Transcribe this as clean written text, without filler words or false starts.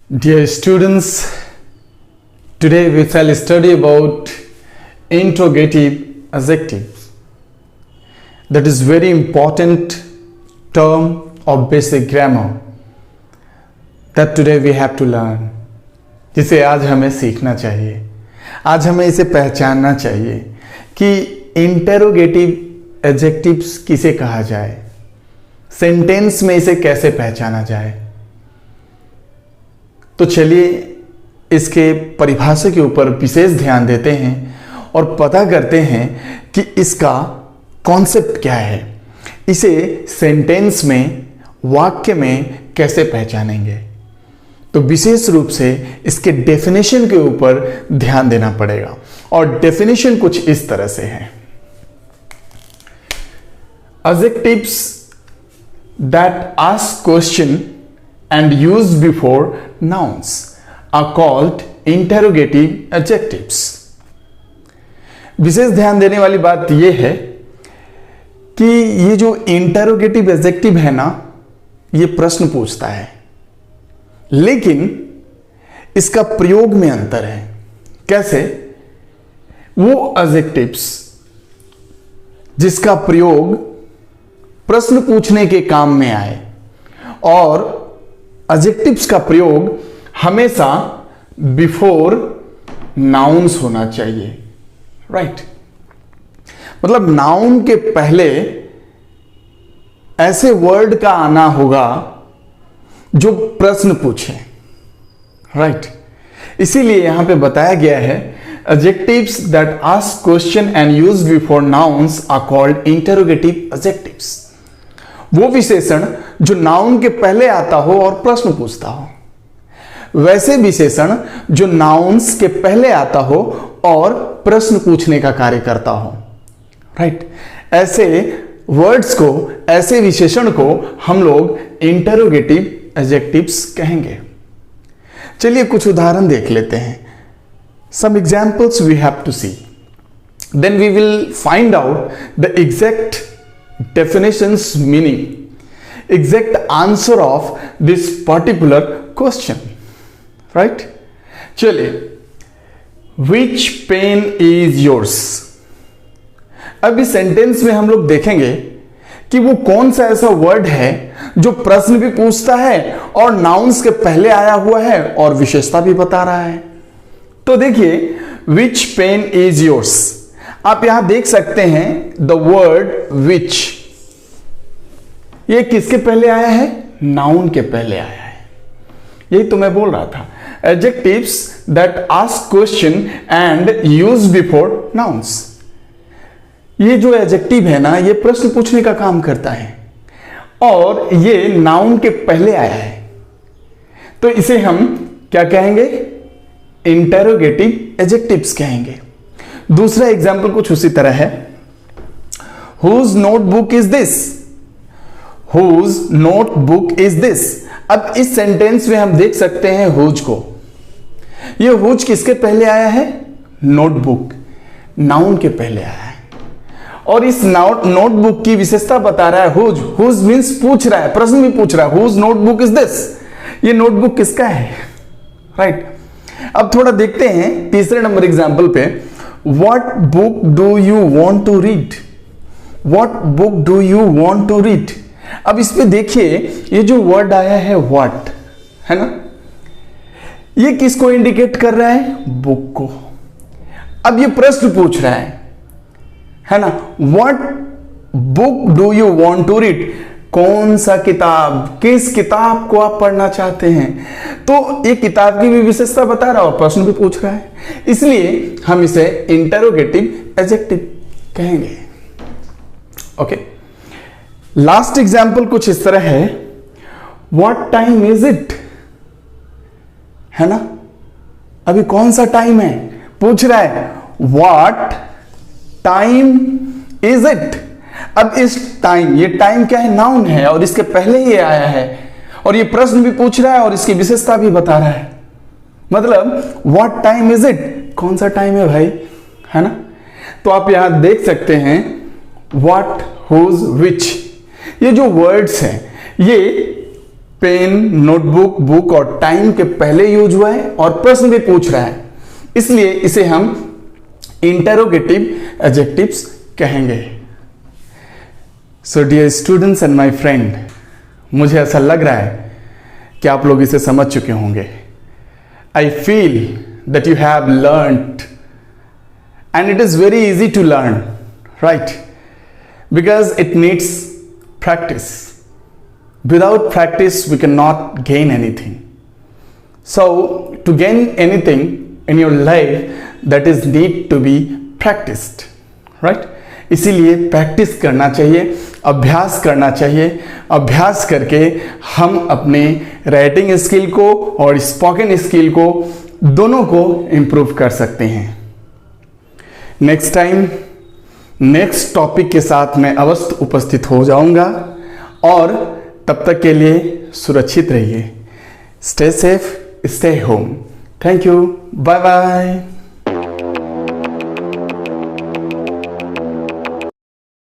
Dear students, today we shall study about interrogative adjectives. That is very important term of basic grammar that today we have to learn. जिसे आज हमें सीखना चाहिए, आज हमें इसे पहचानना चाहिए कि इंटेरोगेटिव एडजेक्टिव्स किसे कहा जाए, सेंटेंस में इसे कैसे पहचाना जाए। तो चलिए इसके परिभाषा के ऊपर विशेष ध्यान देते हैं और पता करते हैं कि इसका कॉन्सेप्ट क्या है, इसे सेंटेंस में, वाक्य में कैसे पहचानेंगे। तो विशेष रूप से इसके डेफिनेशन के ऊपर ध्यान देना पड़ेगा और डेफिनेशन कुछ इस तरह से है। Adjectives that ask question and used before nouns are called interrogative adjectives. विशेष ध्यान देने वाली बात यह है कि ये जो इंटेरोगेटिव एडजेक्टिव है ना, ये प्रश्न पूछता है, लेकिन इसका प्रयोग में अंतर है। कैसे? वो एडजेक्टिव्स जिसका प्रयोग प्रश्न पूछने के काम में आए और एडजेक्टिव्स का प्रयोग हमेशा बिफोर नाउन्स होना चाहिए, राइट? मतलब नाउन के पहले ऐसे वर्ड का आना होगा जो प्रश्न पूछे, राइट? इसीलिए यहां पे बताया गया है adjectives that ask question and used before nouns are called interrogative adjectives. वो विशेषण जो नाउन के पहले आता हो और प्रश्न पूछता हो, वैसे विशेषण जो नाउन्स के पहले आता हो और प्रश्न पूछने का कार्य करता हो, राइट? ऐसे वर्ड्स को, ऐसे विशेषण को हम लोग इंटेरोगेटिव एडजेक्टिव्स कहेंगे। चलिए कुछ उदाहरण देख लेते हैं। Some examples we have to see, then we will find out the exact definitions, meaning, exact answer of this particular question, right? चलिए, which pen is yours? अब इस सेंटेंस में हम लोग देखेंगे कि वो कौन सा ऐसा वर्ड है जो प्रश्न भी पूछता है और नाउन्स के पहले आया हुआ है और विशेषता भी बता रहा है। तो देखिए, which pen is yours? आप यहां देख सकते हैं द वर्ड विच, ये किसके पहले आया है? नाउन के पहले आया है। यही तो मैं बोल रहा था, adjectives that ask question and use before nouns. ये जो एडजेक्टिव है ना, ये प्रश्न पूछने का काम करता है और ये नाउन के पहले आया है, तो इसे हम क्या कहेंगे? इंटेरोगेटिव एडजेक्टिव्स कहेंगे। दूसरा एग्जाम्पल कुछ उसी तरह है। Whose notebook is this? Whose notebook is this? अब इस सेंटेंस में हम देख सकते हैं whose को। ये whose किसके पहले आया है? नोटबुक, नाउन के पहले आया है और इस नोटबुक की विशेषता बता रहा है whose। whose मीन्स पूछ रहा है, प्रश्न भी पूछ रहा है, whose notebook is this? ये नोटबुक किसका है, राइट? अब थोड़ा देखते हैं तीसरे नंबर एग्जाम्पल पे। What book do you want to read? What book do you want to read? अब इस पे देखिए, ये जो वर्ड आया है what, है ना, ये किसको इंडिकेट कर रहा है? बुक को। अब ये प्रश्न पूछ रहा है ना, What book do you want to read? कौन सा किताब, किस किताब को आप पढ़ना चाहते हैं? तो एक किताब की भी विशेषता बता रहा है और प्रश्न भी पूछ रहा है, इसलिए हम इसे इंटेरोगेटिव एडजेक्टिव कहेंगे। ओके, लास्ट एग्जाम्पल कुछ इस तरह है। What time is it? है ना, अभी कौन सा टाइम है पूछ रहा है, व्हाट टाइम इज इट? अब इस टाइम, ये टाइम क्या है? नाउन है और इसके पहले ही आया है और ये प्रश्न भी पूछ रहा है और इसकी विशेषता भी बता रहा है। मतलब व्हाट टाइम इज इट? कौन सा टाइम है भाई, है ना? तो आप यहां देख सकते हैं व्हाट, हुज, विच, ये जो वर्ड्स हैं ये पेन, नोटबुक, बुक और टाइम के पहले यूज हुआ है और प्रश्न भी पूछ रहा है, इसलिए इसे हम इंटरोगेटिव एडजेक्टिव्स कहेंगे। So dear students and my friend, मुझे ऐसा लग रहा है कि आप लोग इसे समझ चुके होंगे। I feel that you have learned and it is very easy to learn, right? Because it needs practice. Without practice we cannot gain anything. So to gain anything in your life, that is need to be practiced, right? इसीलिए practice करना चाहिए, अभ्यास करना चाहिए। अभ्यास करके हम अपने राइटिंग स्किल को और स्पोकन स्किल को दोनों को इम्प्रूव कर सकते हैं। नेक्स्ट टाइम नेक्स्ट टॉपिक के साथ मैं अवश्य उपस्थित हो जाऊंगा और तब तक के लिए सुरक्षित रहिए। Stay safe, stay home. Thank you, bye bye.